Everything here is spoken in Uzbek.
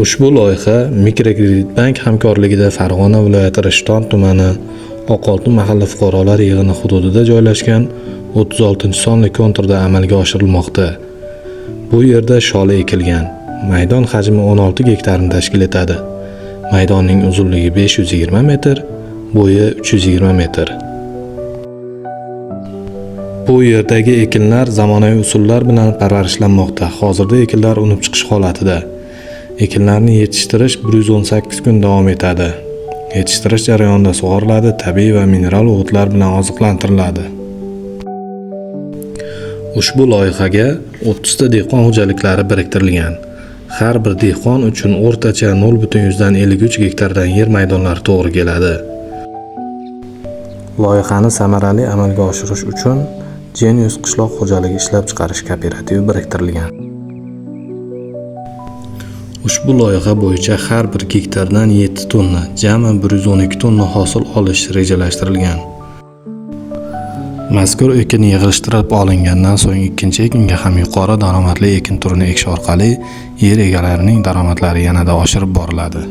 Ushbu loyiha Mikrokredit bank hamkorligida Farg'ona viloyati Rishton tumani Oqoltin mahalla fuqarolar yig'ini hududida joylashgan 36-sonli konturda amalga oshirilmoqda. Bu yerda shola ekilgan. Maydon hajmi 16 gektarni tashkil etadi. Maydonning uzunligi 520 metr, bo'yi 320 metr. Bu yerdagi ekinlar zamonaviy usullar bilan parvarishlanmoqda. Hozirda ekinlar unib chiqish holatida. Ekinlarni yetishtirish 118 kun davom etadi. Yetishtirish jarayonida sug'oriladi, tabiiy va mineral o'g'itlar bilan oziqlantiriladi. Ushbu loyihaga 30 ta dehqon xo'jaliklari biriktirilgan. Har bir dehqon uchun o'rtacha 0,53 gektardan yer maydonlari to'g'ri keladi. Loyihani samarali amalga oshirish uchun Genius qishloq xo'jaligi ishlab chiqarish kooperativi biriktirilgan. Ushbu loyiha bo'yicha har bir gektardan 7 tonna, jami 112 tonna hosil olish rejalashtirilgan. Mazkur ekin yig'ishtirib olingandan so'ng ikkinchi ekinga ham yuqori daromadli ekin turini ekish orqali yer egalarining daromadlari yanada oshirib boriladi.